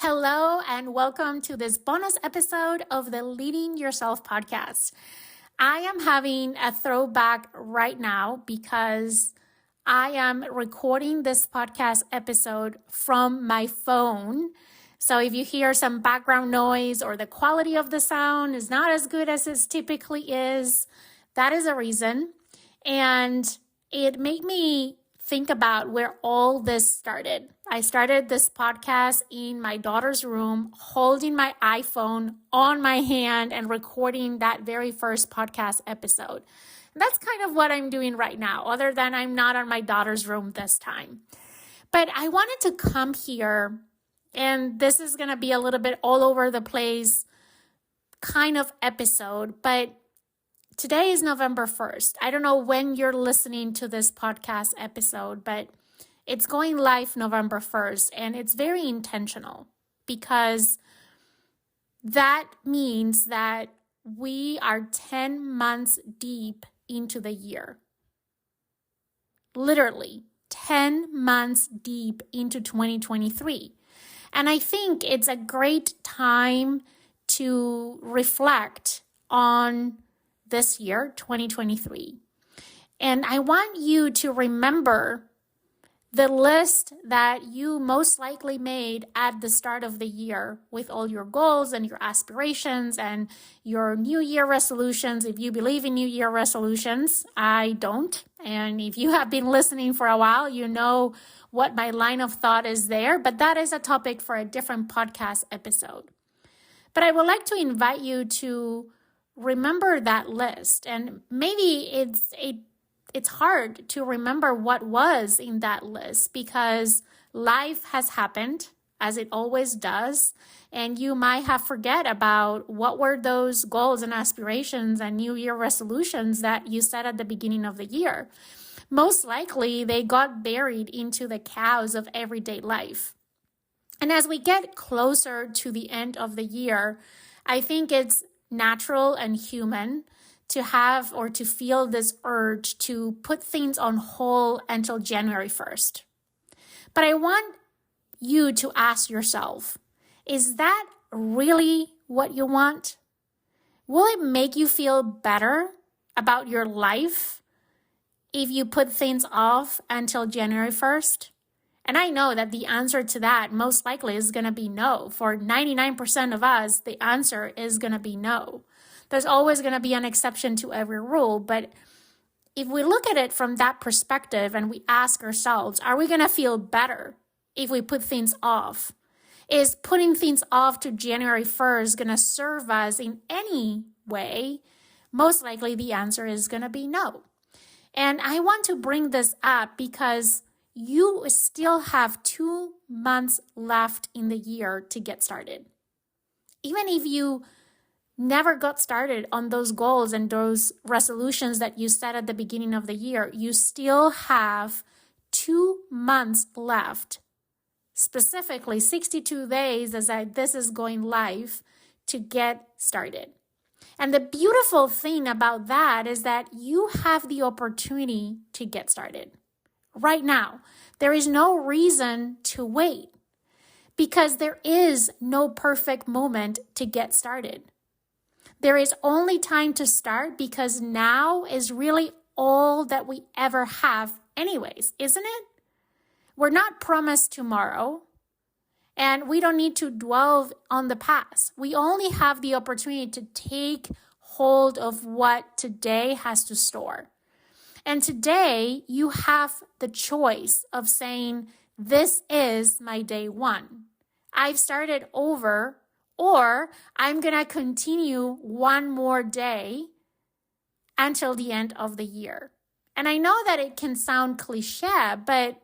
Hello, and welcome to this bonus episode of the Leading Yourself podcast. I am having a throwback right now because I am recording this podcast episode from my phone. So if you hear some background noise or the quality of the sound is not as good as it typically is, that is a reason. And it made me think about where all this started. I started this podcast in my daughter's room, holding my iPhone on my hand and recording that very first podcast episode. And that's kind of what I'm doing right now, other than I'm not on my daughter's room this time. But I wanted to come here, and this is going to be a little bit all over the place kind of episode, but today is November 1st. I don't know when you're listening to this podcast episode, but it's going live November 1st, and it's very intentional because that means that we are 10 months deep into the year. Literally 10 months deep into 2023. And I think it's a great time to reflect on this year, 2023. And I want you to remember the list that you most likely made at the start of the year with all your goals and your aspirations and your New Year resolutions. If you believe in New Year resolutions, I don't. And if you have been listening for a while, you know what my line of thought is there. But that is a topic for a different podcast episode. But I would like to invite you to remember that list. And maybe it's hard to remember what was in that list because life has happened, as it always does, and you might have forget about what were those goals and aspirations and New Year resolutions that you set at the beginning of the year. Most likely, they got buried into the chaos of everyday life. And as we get closer to the end of the year, I think it's natural and human to have or to feel this urge to put things on hold until January 1st. But I want you to ask yourself, is that really what you want? Will it make you feel better about your life if you put things off until January 1st? And I know that the answer to that most likely is going to be no. For 99% of us, the answer is going to be no. There's always going to be an exception to every rule. But if we look at it from that perspective and we ask ourselves, are we going to feel better if we put things off? Is putting things off to January 1st going to serve us in any way? Most likely the answer is going to be no. And I want to bring this up because you still have 2 months left in the year to get started. Even if you never got started on those goals and those resolutions that you set at the beginning of the year, you still have 2 months left, specifically 62 days as this is going live, to get started. And the beautiful thing about that is that you have the opportunity to get started right now. There is no reason to wait because there is no perfect moment to get started. There is only time to start because now is really all that we ever have anyways, isn't it? We're not promised tomorrow, and we don't need to dwell on the past. We only have the opportunity to take hold of what today has to store. And today, you have the choice of saying, this is my day one. I've started over, or I'm going to continue one more day until the end of the year. And I know that it can sound cliche, but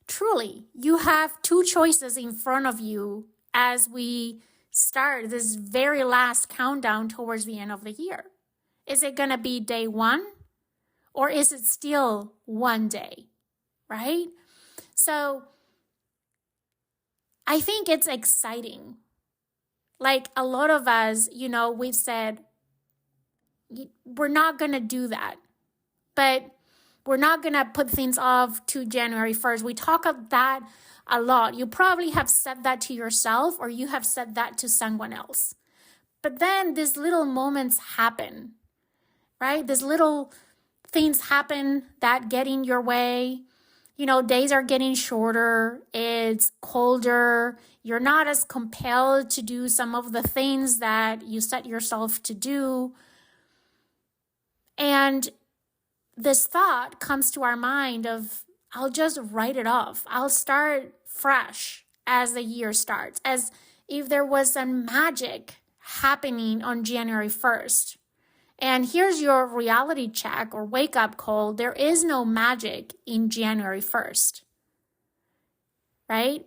truly, you have two choices in front of you as we start this very last countdown towards the end of the year. Is it going to be day one, or is it still one day, right? So I think it's exciting. Like a lot of us, we've said, we're not going to do that. But We're not going to put things off to January 1st. We talk of that a lot. You probably have said that to yourself or you have said that to someone else. But then these little moments happen, right? These little things happen that get in your way. Days are getting shorter. It's colder. You're not as compelled to do some of the things that you set yourself to do. And this thought comes to our mind of, I'll just write it off. I'll start fresh as the year starts, as if there was some magic happening on January 1st. And here's your reality check or wake up call. There is no magic in January 1st, right?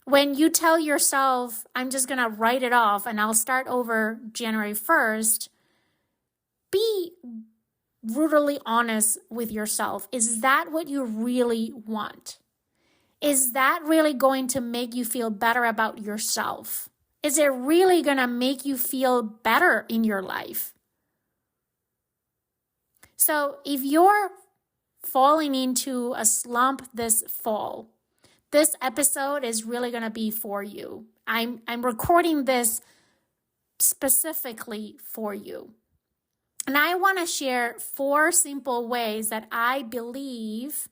When you tell yourself, I'm just going to write it off and I'll start over January 1st, be brutally honest with yourself. Is that what you really want? Is that really going to make you feel better about yourself? Is it really going to make you feel better in your life? So if you're falling into a slump this fall, this episode is really going to be for you. I'm recording this specifically for you. And I want to share 4 simple ways that I believe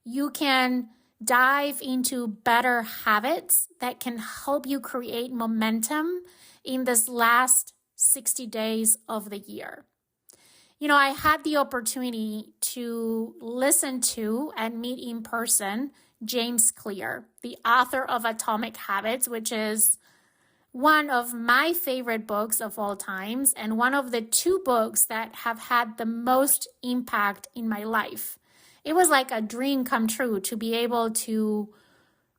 you can dive into better habits that can help you create momentum in this last 60 days of the year. I had the opportunity to listen to and meet in person James Clear, the author of Atomic Habits, which is one of my favorite books of all times and one of the 2 books that have had the most impact in my life. It was like a dream come true to be able to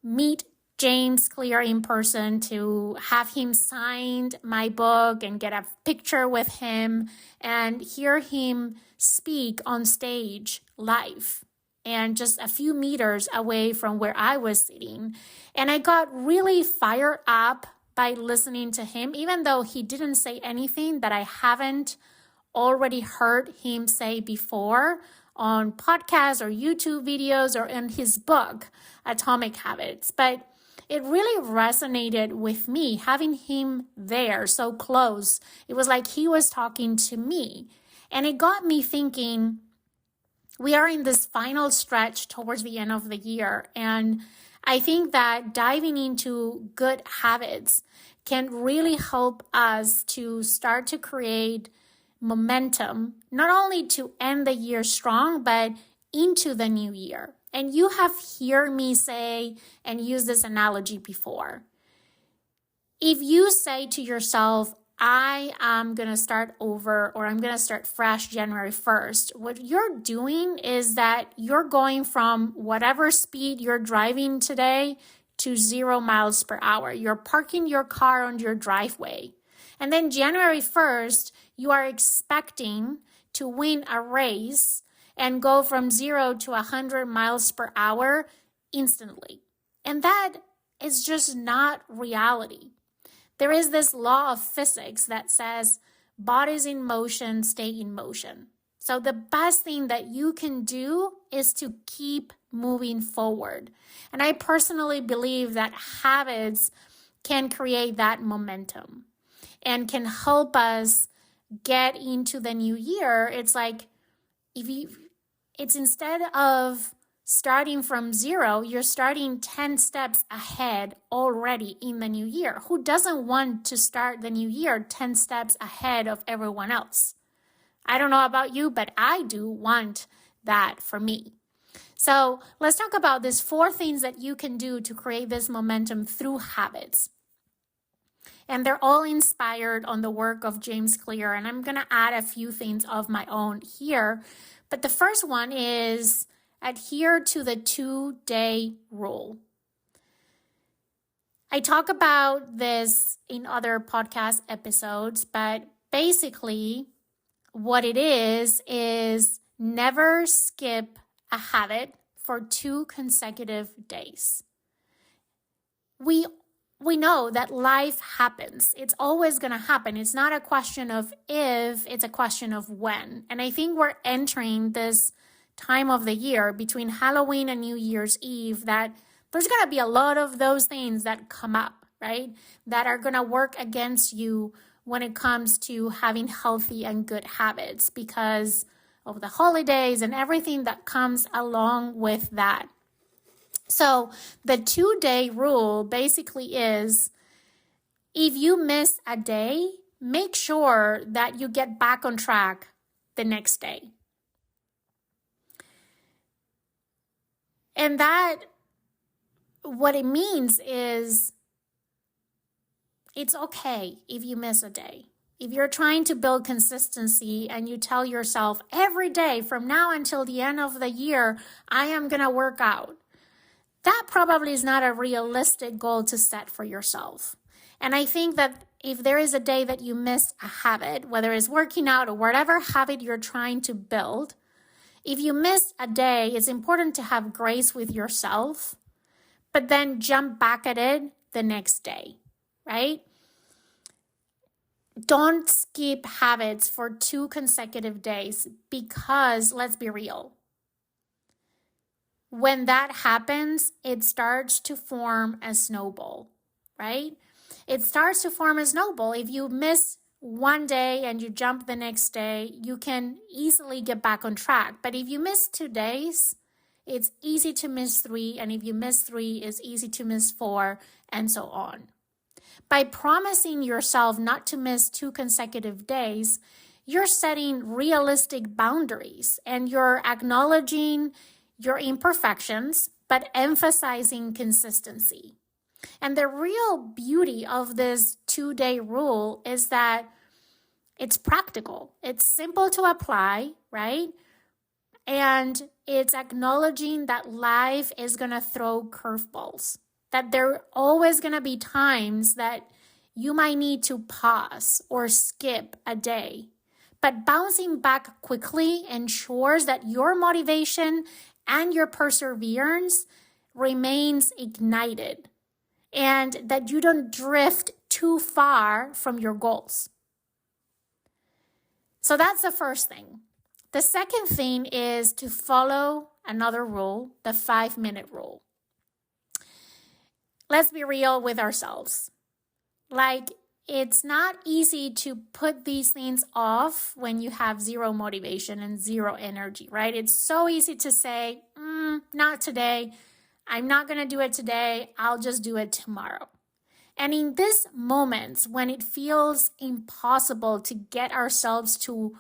meet James Clear in person, to have him sign my book and get a picture with him and hear him speak on stage live and just a few meters away from where I was sitting. And I got really fired up by listening to him, even though he didn't say anything that I haven't already heard him say before on podcasts or YouTube videos or in his book, Atomic Habits. But it really resonated with me, having him there so close. It was like he was talking to me. And it got me thinking, we are in this final stretch towards the end of the year. And I think that diving into good habits can really help us to start to create momentum, not only to end the year strong, but into the new year. And you have heard me say and use this analogy before. If you say to yourself, I am going to start over or I'm going to start fresh January 1st, what you're doing is that you're going from whatever speed you're driving today to 0 miles per hour. You're parking your car on your driveway. And then January 1st, you are expecting to win a race and go from 0 to 100 miles per hour instantly. And that is just not reality. There is this law of physics that says bodies in motion stay in motion. So the best thing that you can do is to keep moving forward. And I personally believe that habits can create that momentum and can help us get into the new year. It's like it's instead of starting from 0, you're starting 10 steps ahead already in the new year. Who doesn't want to start the new year 10 steps ahead of everyone else? I don't know about you, but I do want that for me. So let's talk about these 4 things that you can do to create this momentum through habits. And they're all inspired on the work of James Clear. And I'm going to add a few things of my own here. But the first one is adhere to the 2-day rule. I talk about this in other podcast episodes, but basically what it is never skip a habit for 2 consecutive days. We know that life happens. It's always going to happen. It's not a question of if, it's a question of when. And I think we're entering this time of the year between Halloween and New Year's Eve that there's going to be a lot of those things that come up, right? That are going to work against you when it comes to having healthy and good habits because of the holidays and everything that comes along with that. So the 2-day rule basically is if you miss a day, make sure that you get back on track the next day. And that, what it means is it's okay if you miss a day. If you're trying to build consistency and you tell yourself every day from now until the end of the year, I am going to work out, that probably is not a realistic goal to set for yourself. And I think that if there is a day that you miss a habit, whether it's working out or whatever habit you're trying to build, if you miss a day, it's important to have grace with yourself, but then jump back at it the next day, right? Don't skip habits for 2 consecutive days because, let's be real, when that happens, it starts to form a snowball, right? It starts to form a snowball. If you miss one day and you jump the next day, you can easily get back on track. But if you miss 2 days, it's easy to miss 3. And if you miss 3, it's easy to miss 4, and so on. By promising yourself not to miss 2 consecutive days, you're setting realistic boundaries and you're acknowledging your imperfections, but emphasizing consistency. And the real beauty of this 2-day rule is that it's practical. It's simple to apply, right? And it's acknowledging that life is going to throw curveballs, that there are always going to be times that you might need to pause or skip a day. But bouncing back quickly ensures that your motivation and your perseverance remains ignited and that you don't drift too far from your goals. So that's the first thing. The second thing is to follow another rule, the 5-minute rule. Let's be real with ourselves. It's not easy to put these things off when you have zero motivation and zero energy, right? It's so easy to say, not today. I'm not going to do it today. I'll just do it tomorrow. And in these moments when it feels impossible to get ourselves to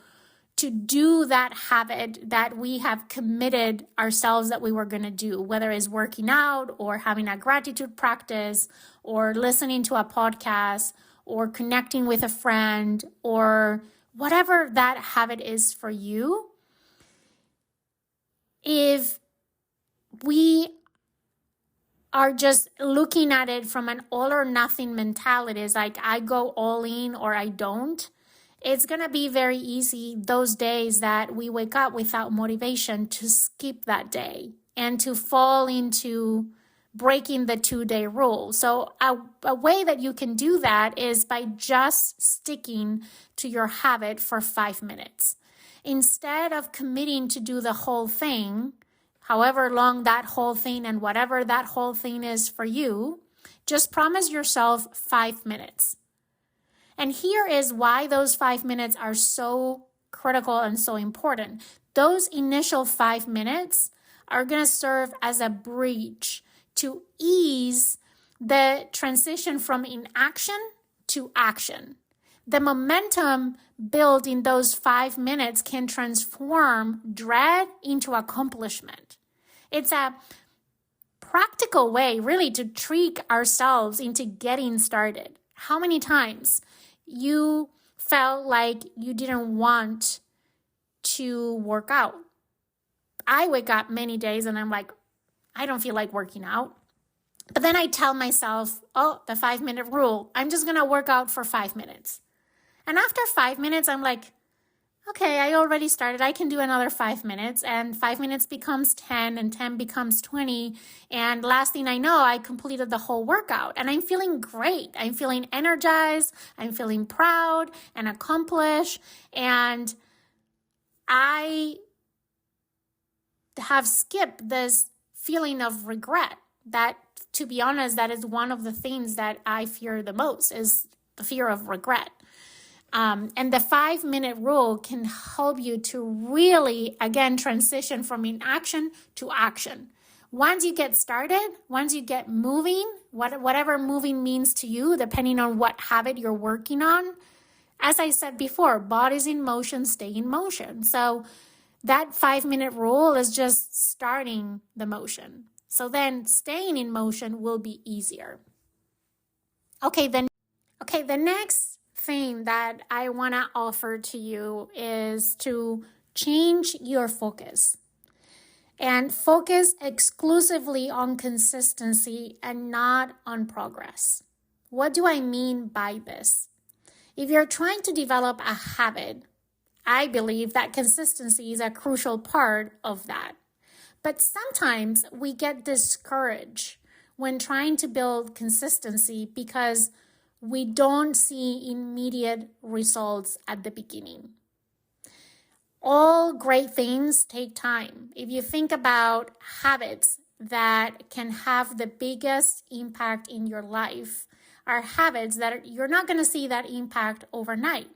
do that habit that we have committed ourselves that we were going to do, whether it's working out or having a gratitude practice or listening to a podcast or connecting with a friend or whatever that habit is for you, if we are just looking at it from an all or nothing mentality, it's like I go all in or I don't, it's going to be very easy those days that we wake up without motivation to skip that day and to fall into breaking the 2-day rule. So a way that you can do that is by just sticking to your habit for 5 minutes. Instead of committing to do the whole thing, however long that whole thing and whatever that whole thing is for you, just promise yourself 5 minutes. And here is why those 5 minutes are so critical and so important. Those initial 5 minutes are going to serve as a bridge to ease the transition from inaction to action. The momentum built in those 5 minutes can transform dread into accomplishment. It's a practical way, really, to trick ourselves into getting started. How many times you felt like you didn't want to work out? I wake up many days and I'm like, I don't feel like working out. But then I tell myself, the 5-minute rule, I'm just going to work out for 5 minutes. And after 5 minutes, I'm like, okay, I already started. I can do another 5 minutes. And 5 minutes becomes 10 and 10 becomes 20. And last thing I know, I completed the whole workout. And I'm feeling great. I'm feeling energized. I'm feeling proud and accomplished. And I have skipped this feeling of regret. That, to be honest, that is one of the things that I fear the most, is the fear of regret. And the 5-minute rule can help you to really, again, transition from inaction to action. Once you get started, once you get moving, whatever moving means to you, depending on what habit you're working on, as I said before, bodies in motion stay in motion. So that 5-minute rule is just starting the motion. So then staying in motion will be easier. Okay, the next thing that I want to offer to you is to change your focus and focus exclusively on consistency and not on progress. What do I mean by this? If you're trying to develop a habit, I believe that consistency is a crucial part of that. But sometimes we get discouraged when trying to build consistency because we don't see immediate results at the beginning. All great things take time. If you think about habits that can have the biggest impact in your life, are habits that you're not going to see that impact overnight.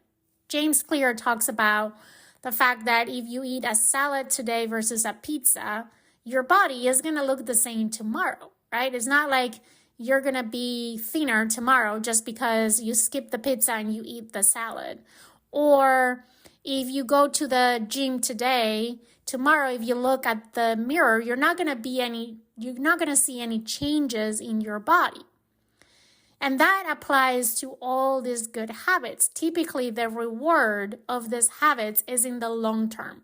James Clear talks about the fact that if you eat a salad today versus a pizza, your body is going to look the same tomorrow, right? It's not like you're going to be thinner tomorrow just because you skip the pizza and you eat the salad. Or if you go to the gym today, tomorrow if you look at the mirror, you're not going to see any changes in your body. And that applies to all these good habits. Typically, the reward of these habits is in the long term.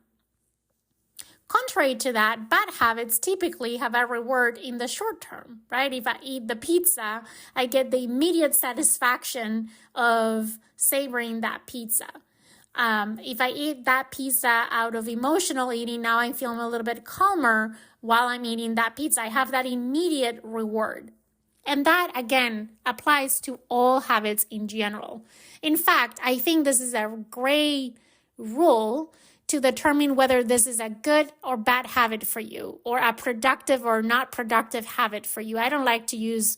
Contrary to that, bad habits typically have a reward in the short term, right? If I eat the pizza, I get the immediate satisfaction of savoring that pizza. If I eat that pizza out of emotional eating, now I'm feeling a little bit calmer while I'm eating that pizza. I have that immediate reward. And that, again, applies to all habits in general. In fact, I think this is a great rule to determine whether this is a good or bad habit for you, or a productive or not productive habit for you. I don't like to use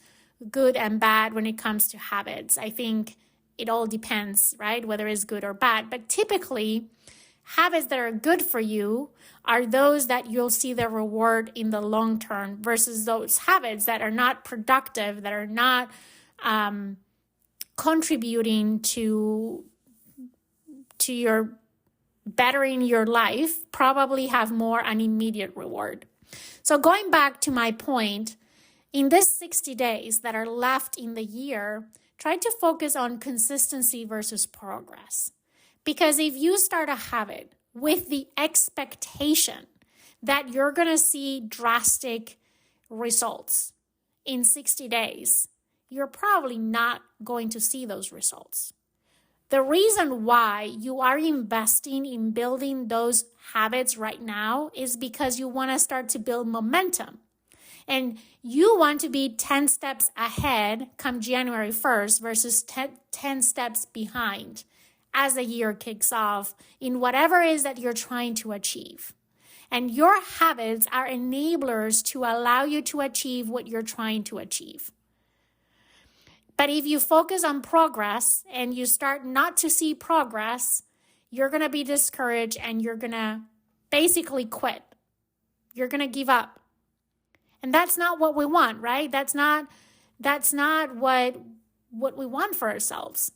good and bad when it comes to habits. I think it all depends, right? Whether it's good or bad. But typically, habits that are good for you are those that you'll see the reward in the long term versus those habits that are not productive, that are not contributing to your bettering your life, probably have more an immediate reward. So going back to my point, in these 60 days that are left in the year, try to focus on consistency versus progress. Because if you start a habit with the expectation that you're going to see drastic results in 60 days, you're probably not going to see those results. The reason why you are investing in building those habits right now is because you want to start to build momentum. And you want to be 10 steps ahead come January 1st versus 10 steps behind as the year kicks off in whatever it is that you're trying to achieve. And your habits are enablers to allow you to achieve what you're trying to achieve. But if you focus on progress and you start not to see progress, you're going to be discouraged and you're going to basically quit. You're going to give up. And that's not what we want, right? That's not what we want for ourselves.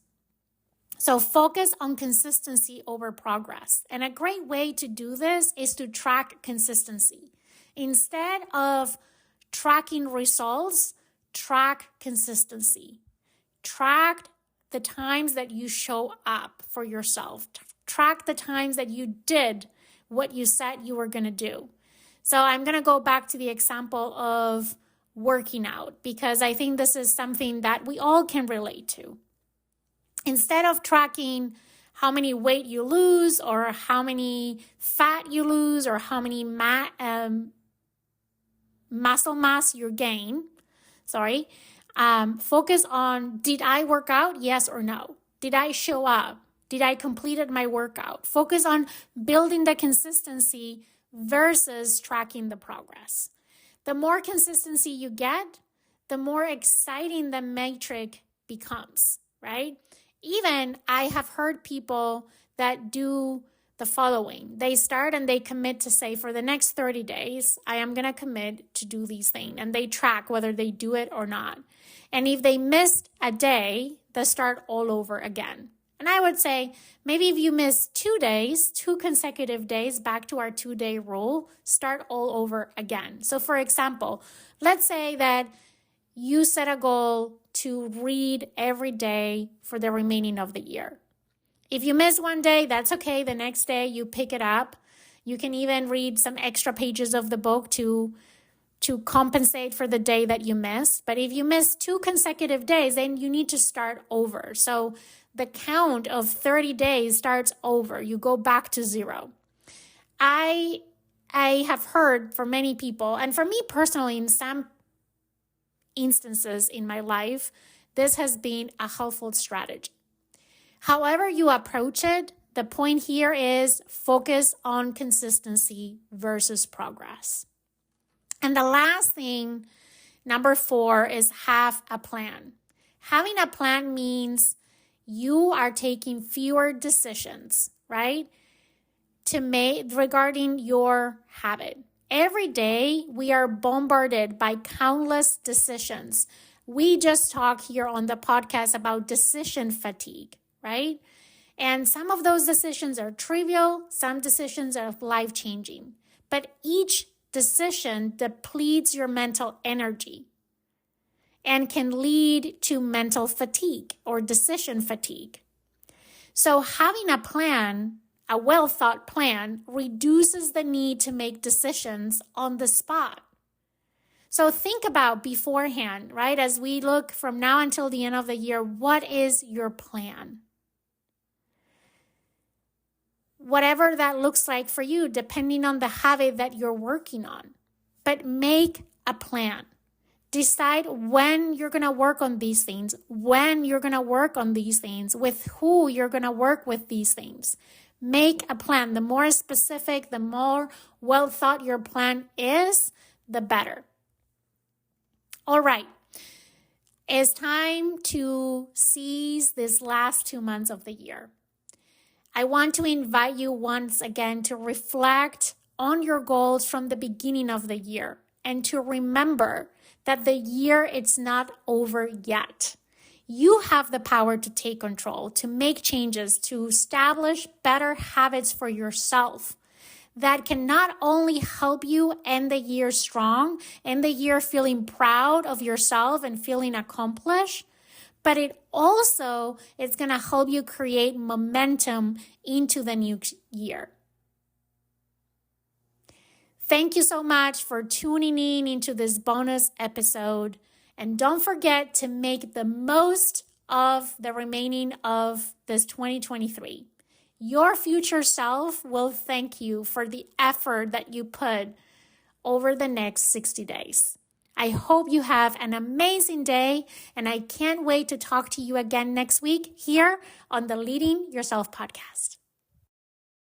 So focus on consistency over progress. And a great way to do this is to track consistency. Instead of tracking results, track consistency. Track the times that you show up for yourself. Track the times that you did what you said you were going to do. So I'm going to go back to the example of working out because I think this is something that we all can relate to. Instead of tracking how many weight you lose or how many fat you lose or how many muscle mass you gain, focus on, did I work out? Yes or no? Did I show up? Did I completed my workout? Focus on building the consistency versus tracking the progress. The more consistency you get, the more exciting the metric becomes, right? Even I have heard people that do the following. They start and they commit to say, for the next 30 days, I am going to commit to do these things. And they track whether they do it or not. And if they missed a day, they start all over again. And I would say, maybe if you miss 2 days, 2 consecutive days, back to our 2-day rule, start all over again. So for example, let's say that you set a goal to read every day for the remaining of the year. If you miss one day, that's okay. The next day you pick it up. You can even read some extra pages of the book to compensate for the day that you missed. But if you miss 2 consecutive days, then you need to start over. So the count of 30 days starts over. You go back to 0. I have heard from many people, and for me personally, in some instances in my life, this has been a helpful strategy. However you approach it, the point here is focus on consistency versus progress. And the last thing, number 4, is have a plan. Having a plan means you are taking fewer decisions, right? To make regarding your habit. Every day we are bombarded by countless decisions. We just talk here on the podcast about decision fatigue, right? And some of those decisions are trivial, some decisions are life-changing. But each decision depletes your mental energy and can lead to mental fatigue or decision fatigue. So having a plan, a well-thought plan, reduces the need to make decisions on the spot. So think about beforehand, right? As we look from now until the end of the year, what is your plan? Whatever that looks like for you, depending on the habit that you're working on. But make a plan. Decide when you're going to work on these things, when you're going to work on these things, with who you're going to work with these things. Make a plan. The more specific, the more well thought your plan is, the better. All right. It's time to seize these last 2 months of the year. I want to invite you once again to reflect on your goals from the beginning of the year and to remember that the year it's not over yet. You have the power to take control, to make changes, to establish better habits for yourself that can not only help you end the year strong, end the year feeling proud of yourself and feeling accomplished, but it also is going to help you create momentum into the new year. Thank you so much for tuning in into this bonus episode. And don't forget to make the most of the remaining of this 2023. Your future self will thank you for the effort that you put over the next 60 days. I hope you have an amazing day, and I can't wait to talk to you again next week here on the Leading Yourself podcast.